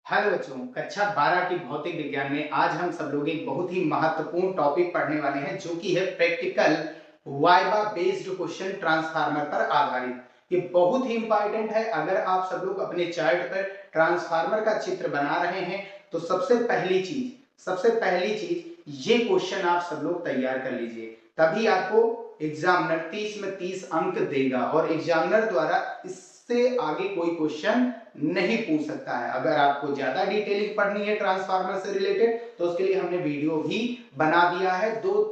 Hello बच्चों, कक्षा 12 की भौतिक विज्ञान में आज हम सब लोग एक बहुत ही महत्वपूर्ण टॉपिक पढ़ने वाले हैं जो कि है practical viva based question transformer पर आधारित। ये बहुत ही इंपॉर्टेंट है। अगर आप सब लोग अपने चार्ट पर ट्रांसफार्मर का चित्र बना रहे हैं तो सबसे पहली चीज ये क्वेश्चन आप सब लोग तैयार कर लीजिए, तभी आपको एग्जामिनर 30 में 30 अंक देगा और एग्जामिनर द्वारा इससे आगे कोई क्वेश्चन नहीं पूछ सकता है। अगर आपको ज्यादा डिटेलिंग पढ़नी है ट्रांसफार्मर से रिलेटेड तो उसके लिए हमने वीडियो भी बना दिया है, दो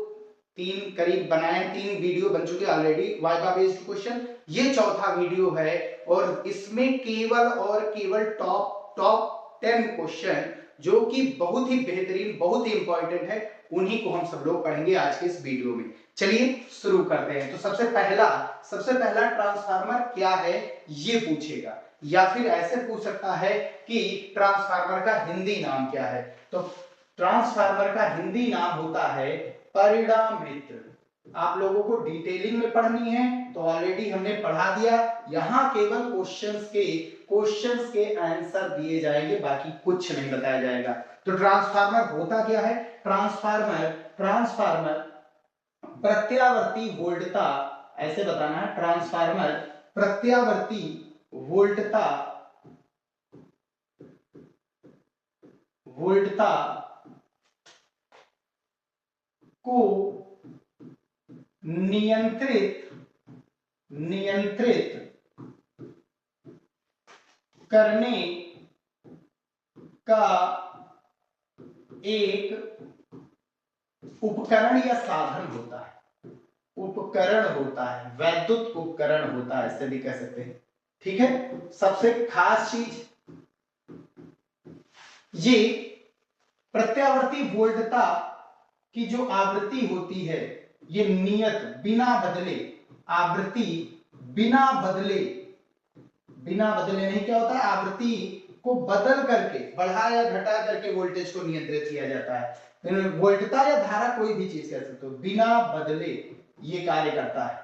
तीन करीब बनाए, 3 वीडियो बन चुके ऑलरेडी वाइवा बेस्ड क्वेश्चन। ये चौथा वीडियो है और इसमें केवल और केवल टॉप 10 क्वेश्चन जो कि बहुत ही बेहतरीन, बहुत ही इंपॉर्टेंट है, उन्हीं को हम सब लोग पढ़ेंगे आज के इस वीडियो में। चलिए शुरू करते हैं। तो सबसे पहला ट्रांसफार्मर क्या है ये पूछेगा, या फिर ऐसे पूछ सकता है कि ट्रांसफार्मर का हिंदी नाम क्या है। तो ट्रांसफार्मर का हिंदी नाम होता है परिणामित्र। आप लोगों को डिटेलिंग में पढ़नी है तो ऑलरेडी हमने पढ़ा दिया। यहां केवल क्वेश्चंस के आंसर दिए जाएंगे, बाकी कुछ नहीं बताया जाएगा। तो ट्रांसफार्मर होता क्या है? ट्रांसफार्मर प्रत्यावर्ती वोल्टता, ऐसे बताना है, ट्रांसफार्मर प्रत्यावर्ती वोल्टता को नियंत्रित करने का एक उपकरण या साधन होता है। वैद्युत उपकरण होता है, ऐसे भी कह सकते हैं। ठीक है, सबसे खास चीज ये प्रत्यावर्ती वोल्टता की जो आवृत्ति होती है ये नियत, बिना बदले, आवृत्ति बिना बदले नहीं, क्या होता है, आवृत्ति को बदल करके, बढ़ा या घटा करके वोल्टेज को नियंत्रित किया जाता है। वोल्टता या धारा कोई भी चीज कह सकते हो, बिना बदले ये कार्य करता है।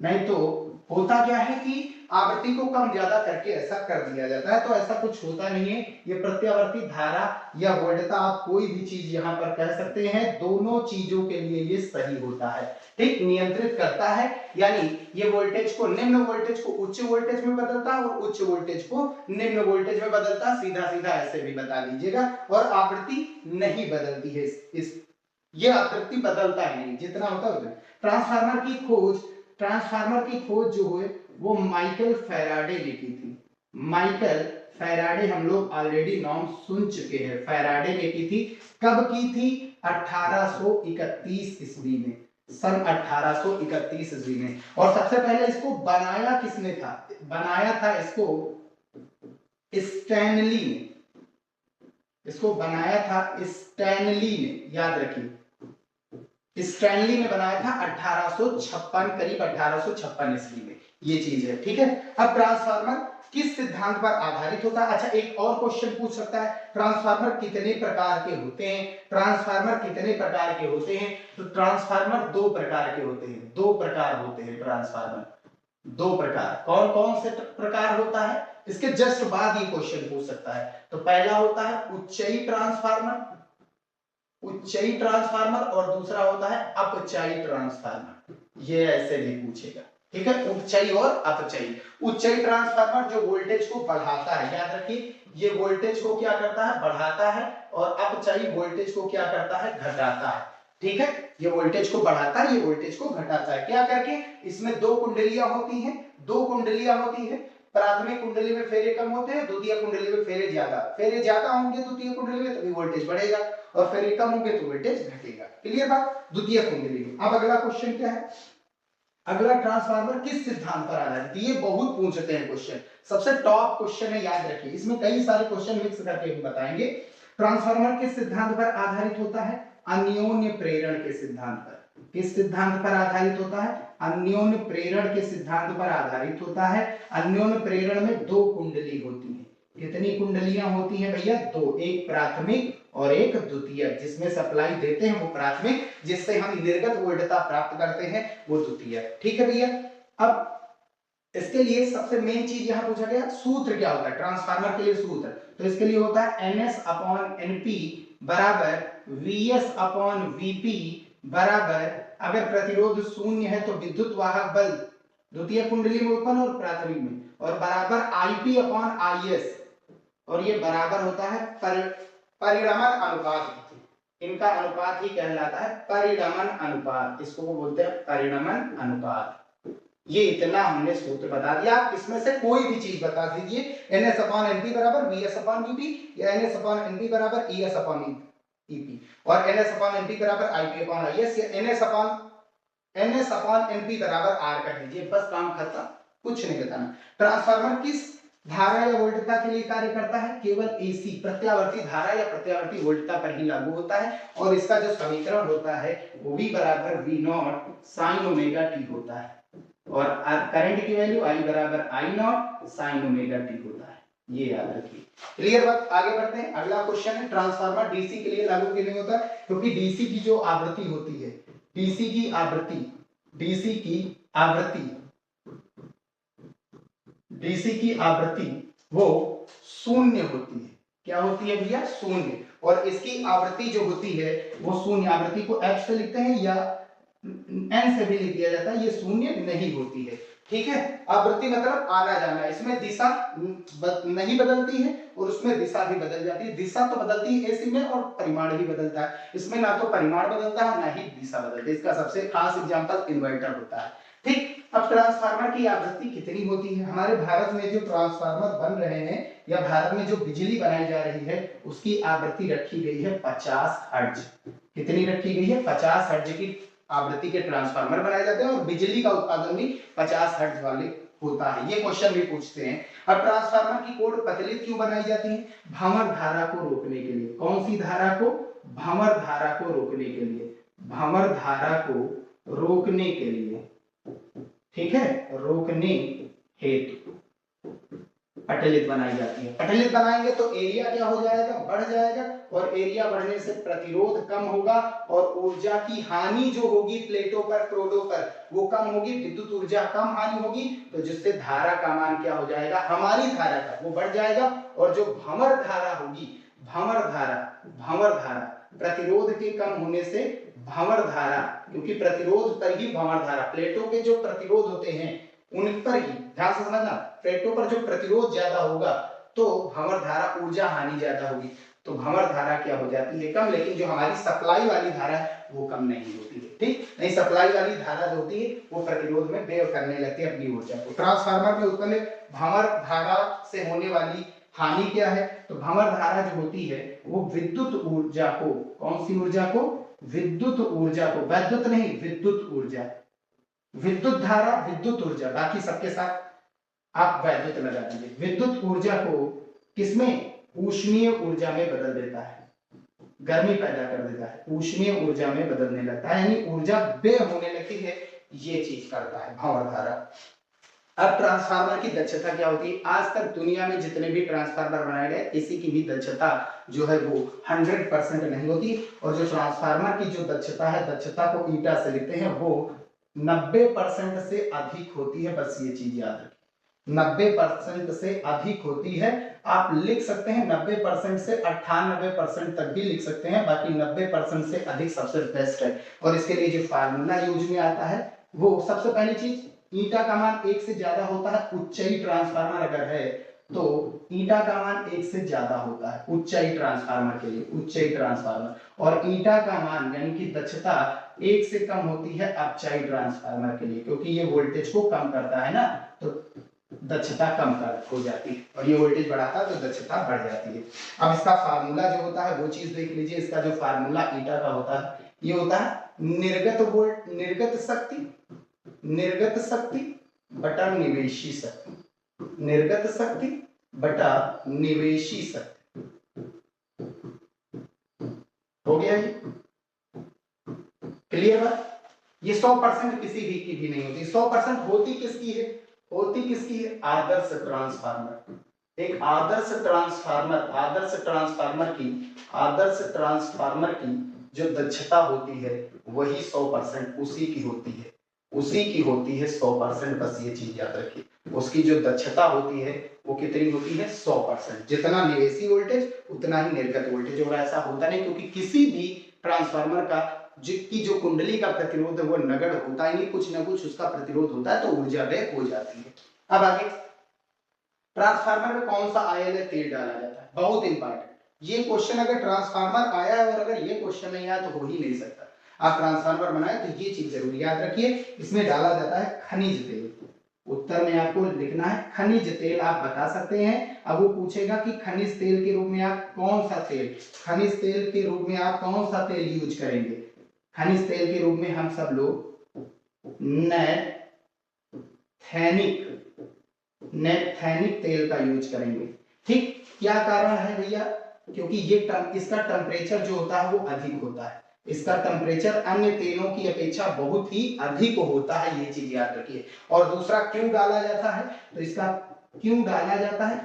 नहीं तो होता क्या है कि आवृत्ति को कम ज्यादा करके ऐसा कर दिया जाता है, तो ऐसा कुछ होता नहीं है। ये प्रत्यावर्ती धारा या वोल्टता, आप कोई भी चीज यहां पर कह सकते हैं, दोनों चीजों के लिए ये सही होता है। ठीक, नियंत्रित करता है, यानी ये वोल्टेज को, निम्न वोल्टेज को उच्च वोल्टेज में बदलता है और उच्च वोल्टेज को निम्न वोल्टेज में बदलता है। सीधा सीधा ऐसे भी बता दीजिएगा। और आवृत्ति नहीं बदलती है, ये आवृत्ति बदलता है नहीं, जितना होता है उतना। ट्रांसफार्मर की खोज जो है वो माइकल फैराडे ने की थी। माइकल फैराडे हम लोग ऑलरेडी नाम सुन चुके हैं, फैराडे ने की थी। कब की थी? 1831 ईस्वी में, सन 1831 ईस्वी में। और सबसे पहले इसको बनाया किसने था? बनाया था इसको स्टैनली ने। इसको बनाया था स्टैनली ने, याद रखिए, स्टैनली ने बनाया था 1856, करीब 1856 ईस्वी में ये चीज है। ठीक है, अब ट्रांसफार्मर किस सिद्धांत पर आधारित होता है? अच्छा, एक और क्वेश्चन पूछ सकता है, ट्रांसफार्मर कितने प्रकार के होते हैं? तो ट्रांसफार्मर दो प्रकार के होते हैं, ट्रांसफार्मर दो प्रकार। कौन कौन से प्रकार होता है? इसके जस्ट बाद ये क्वेश्चन पूछ सकता है। तो पहला होता है उच्चयी ट्रांसफार्मर और दूसरा होता है अपचयी ट्रांसफार्मर। ये ऐसे भी पूछेगा। ठीक है, उच्चयी और अपचयी। उच्चयी ट्रांसफार्मर जो वोल्टेज को बढ़ाता है, याद रखिए, ये वोल्टेज को क्या करता है? बढ़ाता है। और अपचयी वोल्टेज को क्या करता है? घटाता है। ठीक है, ये वोल्टेज को बढ़ाता है, ये वोल्टेज को घटाता है। क्या करके? इसमें दो कुंडलियां होती हैं। प्राथमिक कुंडली में फेरे कम होते हैं, द्वितीय कुंडली में फेरे ज्यादा होंगे द्वितीय कुंडली में, तभी वोल्टेज बढ़ेगा, और फेरे कम होंगे तो वोल्टेज घटेगा। क्लियर बात? द्वितीय कुंडली में। अब अगला क्वेश्चन क्या है? अगला, ट्रांसफार्मर किस सिद्धांत पर आधारित? ये बहुत पूछते हैं क्वेश्चन, सबसे टॉप क्वेश्चन है, याद रखिए। इसमें कई सारे क्वेश्चन मिक्स करके हम बताएंगे। ट्रांसफार्मर किस सिद्धांत पर आधारित होता है? अन्योन्य प्रेरण के सिद्धांत पर। किस सिद्धांत पर आधारित होता है? अन्योन्य प्रेरण के सिद्धांत पर आधारित होता है। अन्योन्य प्रेरण में दो कुंडली होती है। कितनी कुंडलियां होती हैं भैया? दो, एक प्राथमिक और एक द्वितीयक। जिसमें सप्लाई देते हैं वो प्राथमिक, जिससे हम निर्गत वोल्टता प्राप्त करते हैं वो द्वितीयक। ठीक है भैया। अब इसके लिए सबसे मेन चीज यहाँ पूछा गया, सूत्र क्या होता है ट्रांसफार्मर के लिए सूत्र, तो इसके लिए होता है NS/NP बराबर VS अपॉन VP बराबर, अगर प्रतिरोध शून्य है तो विद्युत वाहक बल द्वितीय कुंडली में उत्पन्न और प्राथमिक में, और बराबर IP अपॉन IS, और ये बराबर होता है परिणमन अनुपात, इनका अनुपात ही कहलाता है परिणमन अनुपात, इसको वो बोलते हैं परिणमन अनुपात। ये इतना हमने सूत्र बता दिया, आप इसमें से कोई भी चीज बता दीजिए, NS/NP बराबर VS/VP या NS/NP बराबर ES/EP और NS/NP बराबर IP/IS या NS/NP बराबर R कर दीजिए, बस काम खत्म, कुछ नहीं बताना। ट्रांसफार्मर किस धारा या वोल्टता के लिए कार्य करता है, केवल AC प्रत्यावर्ती धारा या प्रत्यावर्ती वोल्टता पर ही लागू होता है, और इसका जो समीकरण होता है वो V बराबर V0 sin ओमेगा t होता है, और करंट की वैल्यू I बराबर I0 sin ओमेगा t होता है, ये याद रखिए। क्लियर बात, आगे बढ़ते हैं। अगला क्वेश्चन है ट्रांसफार्मर डीसी के लिए लागू क्यों नहीं होता, क्योंकि डीसी की जो आवृत्ति होती है, डीसी की आवृत्ति वो शून्य होती है, क्या होती है भैया, शून्य, और इसकी आवृत्ति जो होती है वो शून्य, आवृत्ति को f से लिखते हैं या n से भी लिख दिया जाता है, ये शून्य नहीं होती है, ठीक है। आवृत्ति मतलब आना जाना, इसमें दिशा नहीं बदलती है और उसमें दिशा भी बदल जाती है, दिशा तो बदलती है एसी में और परिमाण भी बदलता है, इसमें ना तो परिमाण बदलता है ना ही दिशा बदलती है, इसका सबसे खास एग्जांपल इन्वर्टर होता है, ठीक। अब ट्रांसफार्मर की आवृत्ति कितनी होती है, हमारे भारत में जो ट्रांसफार्मर बन रहे हैं या भारत में जो बिजली बनाई जा रही है उसकी आवृत्ति रखी गई है 50 हर्ट्ज, कितनी रखी गई है, 50 हर्ट्ज की आवृत्ति के ट्रांसफार्मर बनाए जाते हैं और बिजली का उत्पादन भी 50 हर्ट्ज वाले होता है, ये क्वेश्चन भी पूछते हैं। अब ट्रांसफार्मर की कोर पतली क्यों बनाई जाती है, भंवर धारा को रोकने के लिए, कौन सी धारा को, भंवर धारा को रोकने के लिए, भंवर धारा को रोकने के लिए, ठीक है, रोकने हेतु पटलित बनाई जाती है। पटलित बनाएंगे तो एरिया क्या हो जाएगा, बढ़ जाएगा, और एरिया बढ़ने से प्रतिरोध कम होगा और ऊर्जा की हानि जो होगी प्लेटों पर क्रोडों पर वो कम होगी, विद्युत ऊर्जा कम हानि होगी, तो जिससे धारा का मान क्या हो जाएगा, हमारी धारा का वो बढ़ जाएगा, और जो भंवर धारा होगी, भंवर धारा प्रतिरोध के कम होने से भंवर धारा, क्योंकि प्रतिरोध पर ही भंवर धारा, प्लेटों के जो प्रतिरोध होते हैं उन पर ही, ध्यान से समझना, प्लेटों पर जो प्रतिरोध ज्यादा होगा तो भंवर धारा ऊर्जा हानि ज्यादा होगी, तो भंवर धारा क्या हो जाती है, कम, लेकिन जो हमारी सप्लाई वाली धारा है वो कम नहीं होती है, ठीक। नहीं, सप्लाई वाली धारा जो होती है वो प्रतिरोध में व्यय करने लगती है अपनी ऊर्जा को। ट्रांसफार्मर में उत्पन्न भंवर धारा से होने वाली हानि क्या है, तो भंवर धारा जो होती है वो विद्युत ऊर्जा को, कौन सी ऊर्जा को, विद्युत ऊर्जा को, वैद्युत नहीं, विद्युत ऊर्जा, विद्युत धारा विद्युत ऊर्जा, बाकी सबके साथ आप वैद्युत लगा दीजिए, विद्युत ऊर्जा को किसमें, ऊष्मीय ऊर्जा में बदल देता है, गर्मी पैदा कर देता है, ऊष्मीय ऊर्जा में बदलने लगता है, यानी ऊर्जा व्यय होने लगती है, ये चीज करता है भंवर धारा। अब ट्रांसफार्मर की दक्षता क्या होती है, आज तक दुनिया में जितने भी ट्रांसफार्मर बनाए गए किसी की भी दक्षता जो है वो 100% नहीं होती, और जो ट्रांसफार्मर की जो दक्षता है, दक्षता को ईटा से लिखते हैं, वो 90% से अधिक होती है, बस ये चीज याद रखें, 90% से अधिक होती है। आप लिख सकते हैं 90% से 98% तक भी लिख सकते हैं, बाकी 90% से अधिक सबसे बेस्ट है। और इसके लिए जो फार्मूला यूज में आता है वो सबसे पहली चीज, ईटा का मान 1 से ज्यादा होता है, उच्चाई ट्रांसफार्मर अगर है तो ईटा का मान 1 से ज्यादा होता है उच्चाई ट्रांसफार्मर के लिए, उच्चाई ट्रांसफार्मर, और ईटा का मान यानी कि दक्षता 1 से कम होती है अपचाई ट्रांसफार्मर के लिए, क्योंकि ये वोल्टेज को कम करता है ना, तो दक्षता कम हो जाती है, और ये वोल्टेज बढ़ाता है तो दक्षता बढ़ जाती है। अब इसका फार्मूला जो होता है वो चीज देख लीजिए, इसका जो फार्मूला ईटा का होता है ये होता है निर्गत शक्ति बटा निवेशी शक्ति, निर्गत शक्ति बटा निवेशी शक्ति, हो गया ये क्लियर बात। ये 100% किसी भी की भी नहीं होती, 100% होती किसकी है, होती किसकी है, आदर्श ट्रांसफार्मर। एक आदर्श ट्रांसफार्मर की जो दक्षता होती है वही 100% उसी की होती है, उसी की होती है 100%। बस ये चीज याद रखिए, उसकी जो दक्षता होती है वो कितनी होती है 100%। जितना निवेशी वोल्टेज उतना ही निर्गत वोल्टेज। और ऐसा होता नहीं, क्योंकि किसी भी ट्रांसफार्मर का जिसकी जो कुंडली का प्रतिरोध है वो नगण्य होता ही नहीं, कुछ ना कुछ उसका प्रतिरोध होता है, तो ऊर्जा व्यय हो जाती है। अब आगे, ट्रांसफार्मर में कौन सा आयल है तेल डाला जाता है, बहुत इंपॉर्टेंट। ये क्वेश्चन अगर ट्रांसफार्मर आया है और अगर ये क्वेश्चन नहीं आया तो हो ही नहीं सकता। आप ट्रांसफार्मर बनाए तो ये चीज जरूर याद रखिए, इसमें डाला जाता है खनिज तेल। उत्तर में आपको लिखना है खनिज तेल, आप बता सकते हैं। अब वो पूछेगा कि खनिज तेल के रूप में आप कौन सा तेल, खनिज तेल के रूप में आप कौन सा तेल यूज करेंगे। खनिज तेल के रूप में हम सब लोग नेपथेनिक तेल का यूज करेंगे। ठीक, क्या कारण है भैया, क्योंकि ये इसका टेम्परेचर जो होता है वो अधिक होता है, इसका टेम्परेचर अन्य तेलों की अपेक्षा बहुत ही अधिक होता है, ये चीज याद रखिए। और दूसरा क्यों डाला जाता है, तो इसका क्यों डाला जाता है,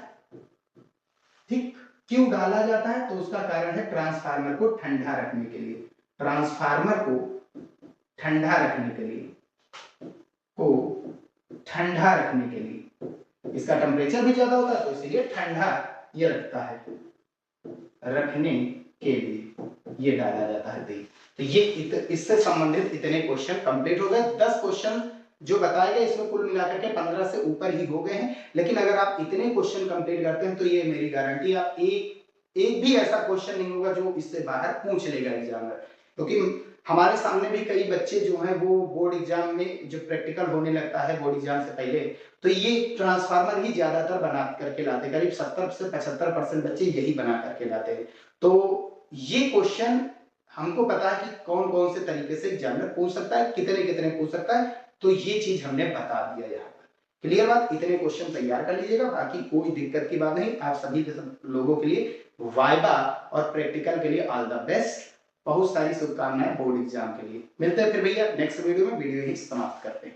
ठीक, क्यों डाला जाता है, तो उसका कारण है ट्रांसफार्मर को ठंडा रखने के लिए। ट्रांसफार्मर को ठंडा रखने के लिए, ठंडा रखने के लिए इसका टेम्परेचर भी ज्यादा होता है, तो इसीलिए ठंडा ये रखता है, रखने के लिए ये डाला जाता है तेल। तो ये इससे संबंधित इतने क्वेश्चन कंप्लीट हो गए। 10 क्वेश्चन जो बताए गए इसमें कुल मिलाकर के 15 से ऊपर ही हो गए हैं। लेकिन अगर आप इतने क्वेश्चन कंप्लीट करते हैं तो ये मेरी गारंटी, आप एक भी ऐसा क्वेश्चन नहीं होगा जो इससे बाहर पूछ लेगा एग्जामिनर। क्योंकि हमारे सामने भी कई बच्चे जो हैं वो बोर्ड एग्जाम में जो प्रैक्टिकल होने लगता है बोर्ड एग्जाम से पहले, तो ये ट्रांसफार्मर ही ज्यादातर बना करके लाते, करीब 70 से 75% बच्चे यही बना करके लाते हैं। तो ये क्वेश्चन हमको पता है कि कौन कौन से तरीके से एग्जामिनर पूछ सकता है, कितने कितने पूछ सकता है, तो ये चीज हमने बता दिया यहाँ पर। क्लियर बात, इतने क्वेश्चन तैयार कर लीजिएगा, बाकी कोई दिक्कत की बात नहीं। आप सभी लोगों के लिए वाइवा और प्रैक्टिकल के लिए ऑल द बेस्ट, बहुत सारी शुभकामनाएं बोर्ड एग्जाम के लिए। मिलते हैं फिर भैया नेक्स्ट वीडियो में, वीडियो ही समाप्त करते हैं।